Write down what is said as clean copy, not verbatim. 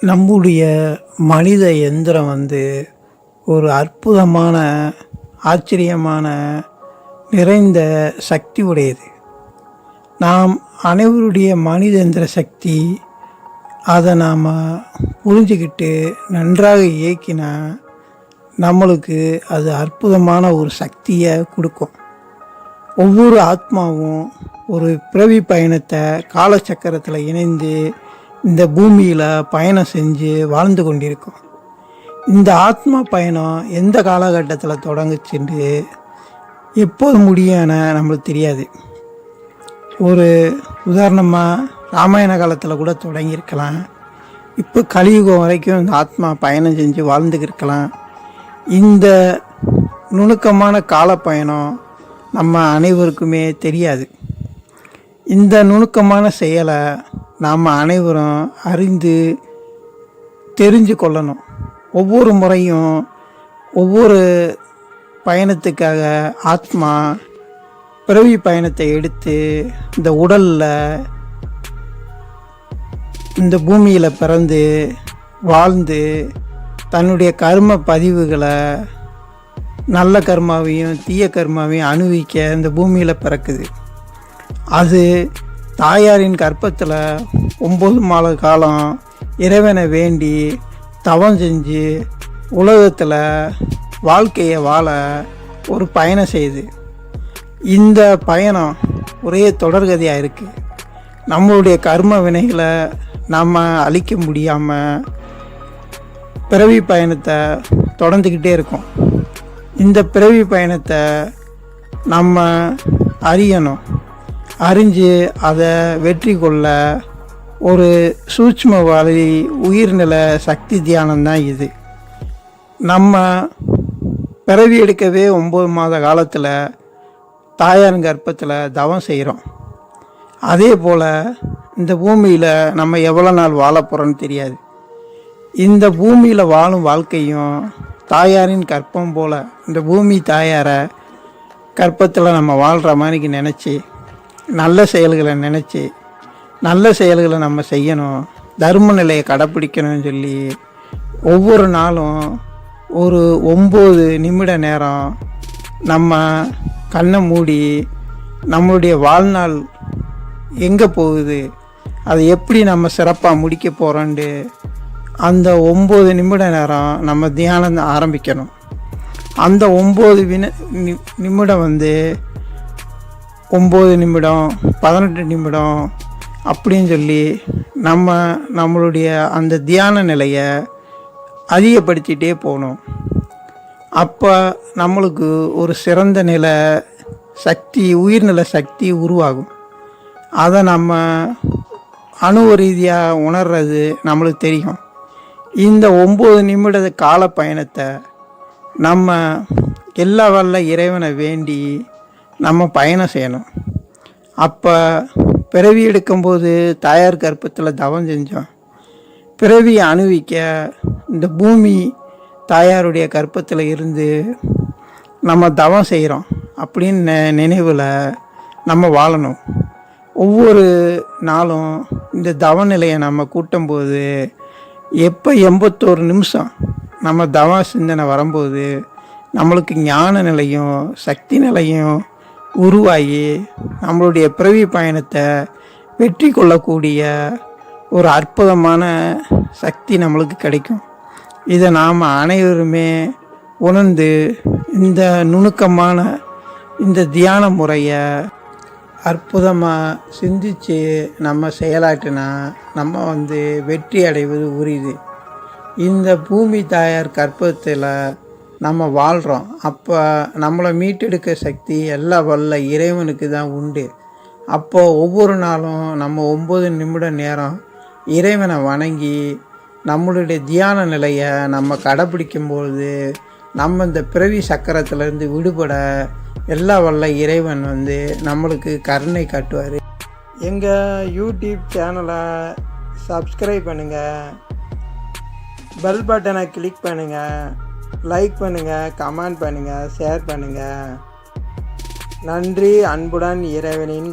நம்முடைய மனித எந்திரம் ஒரு அற்புதமான, ஆச்சரியமான, நிறைந்த சக்தி உடையது. நாம் அனைவருடைய மனித எந்திர சக்தி, அதை நாம் புரிஞ்சுக்கிட்டு நன்றாக இயக்கினா நம்மளுக்கு அது அற்புதமான ஒரு சக்தியை கொடுக்கும். ஒவ்வொரு ஆத்மாவும் ஒரு பிறவி பயணத்தை காலச்சக்கரத்தில் இணைந்து இந்த பூமியில் பயணம் செஞ்சு வாழ்ந்து கொண்டிருக்கும். இந்த ஆத்மா பயணம் எந்த காலகட்டத்தில் தொடங்குச்சுன்னு எப்போது முடியும்னு நம்மளுக்கு தெரியாது. ஒரு உதாரணமாக ராமாயண காலத்தில் கூட தொடங்கியிருக்கலாம். இப்போ கலியுகம் வரைக்கும் இந்த ஆத்மா பயணம் செஞ்சு வாழ்ந்துக்கிருக்கலாம். இந்த நுணுக்கமான காலப்பயணம் நம்ம அனைவருக்குமே தெரியாது. இந்த நுணுக்கமான செயலை நாம் அனைவரும் அறிந்து தெரிஞ்சு கொள்ளணும். ஒவ்வொரு முறையும் ஒவ்வொரு பயணத்துக்காக ஆத்மா பிறவி பயணத்தை எடுத்து இந்த உடலில் இந்த பூமியில் பிறந்து வாழ்ந்து தன்னுடைய கர்ம பதிவுகளை, நல்ல கர்மாவையும் தீய கர்மாவையும் அனுபவிக்க இந்த பூமியில் பிறக்குது. அது தாயாரின் கர்ப்பத்தில் 9 மாத காலம் இறைவனை வேண்டி தவம் செஞ்சு உலகத்தில் வாழ்க்கையை வாழ ஒரு பயணம் செய்யுது. இந்த பயணம் ஒரே தொடர்கதையாக இருக்குது. நம்மளுடைய கர்ம வினைகளை நம்ம அழிக்க முடியாமல் பிறவி பயணத்தை தொடர்ந்துக்கிட்டே இருக்கோம். இந்த பிறவி பயணத்தை நம்ம அறியணும். அறிஞ்சு அதை வெற்றி கொள்ள ஒரு சூட்சும வழி உயிர்நில சக்தி தியானம்தான் இது. நம்ம பிறவி எடுக்கவே 9 மாத காலத்தில் தாயார் கர்ப்பத்தில் தவம் செய்கிறோம். அதே போல் இந்த பூமியில் நம்ம எவ்வளோ நாள் வாழ போகிறோன்னு தெரியாது. இந்த பூமியில் வாழும் வாழ்க்கையும் தாயாரின் கற்பம் போல் இந்த பூமி தாயாரை கற்பத்தில் நம்ம வாழ்கிற மாதிரிக்கு நினச்சி, நல்ல செயல்களை நினச்சி, நல்ல செயல்களை நம்ம செய்யணும், தர்ம நிலையை கடைப்பிடிக்கணும்னு சொல்லி ஒவ்வொரு நாளும் ஒரு 9 நிமிட நேரம் நம்ம கண்ணை மூடி நம்மளுடைய வாழ்நாள் எங்கே போகுது, அதை எப்படி நம்ம சிறப்பாக முடிக்க போகிறோன்ட்டு அந்த 9 நிமிட நேரம் நம்ம தியானம் ஆரம்பிக்கணும். அந்த 9 நிமிடம் 9 நிமிடம் 18 நிமிடம் அப்படின்னு சொல்லி நம்மளுடைய அந்த தியான நிலையை அதிகப்படுத்திகிட்டே போகணும். அப்போ நம்மளுக்கு ஒரு சிறந்த நிலை சக்தி, உயிர்நிலை சக்தி உருவாகும். அதை நம்ம அணுவ ரீதியாக உணர்றது நம்மளுக்கு தெரியும். இந்த 9 நிமிட கால பயணத்தை நம்ம எல்லா வல்ல இறைவனை வேண்டி நம்ம பயணம் செய்யணும். அப்போ பிறவி எடுக்கும்போது தாயார் கர்ப்பத்தில் தவம் செஞ்சோம். பிறவியை அனுபவிக்க இந்த பூமி தாயாருடைய கர்ப்பத்தில் இருந்து நம்ம தவம் செய்கிறோம் அப்படின்னு நினைவில் நம்ம வாழணும். ஒவ்வொரு நாளும் இந்த தவ நிலையை நம்ம கூட்டும்போது எப்போ 81 நிமிஷம் நம்ம தவ சிந்தனை வரும்போது நம்மளுக்கு ஞான நிலையும் சக்தி நிலையும் உருவாகி நம்மளுடைய பிறவி பயணத்தை வெற்றி கொள்ளக்கூடிய ஒரு அற்புதமான சக்தி நம்மளுக்கு கிடைக்கும். இதை நாம் அனைவருமே உணர்ந்து இந்த நுணுக்கமான இந்த தியான முறையை அற்புதமாக சிந்தித்து நம்ம செயலாற்றினா நம்ம வெற்றி அடைவது உறுதி. இந்த பூமி தாயார் கற்பத்தில் நம்ம வாழ்கிறோம். அப்போ நம்மளை மீட்டெடுக்க சக்தி எல்லா வல்ல இறைவனுக்கு தான் உண்டு. அப்போது ஒவ்வொரு நாளும் நம்ம 9 நிமிட நேரம் இறைவனை வணங்கி நம்மளுடைய தியான நிலையை நம்ம கடைப்பிடிக்கும்பொழுது நம்ம இந்த பிறவி சக்கரத்திலேருந்து விடுபட எல்லா வல்ல இறைவன் நம்மளுக்கு கருணை காட்டுவார். எங்கள் யூடியூப் சேனலை சப்ஸ்கிரைப் பண்ணுங்கள், பெல் பட்டனை கிளிக் பண்ணுங்கள், லைக் பண்ணுங்கள், கமெண்ட் பண்ணுங்கள், ஷேர் பண்ணுங்கள். நன்றி. அன்புடன் இறைவனின்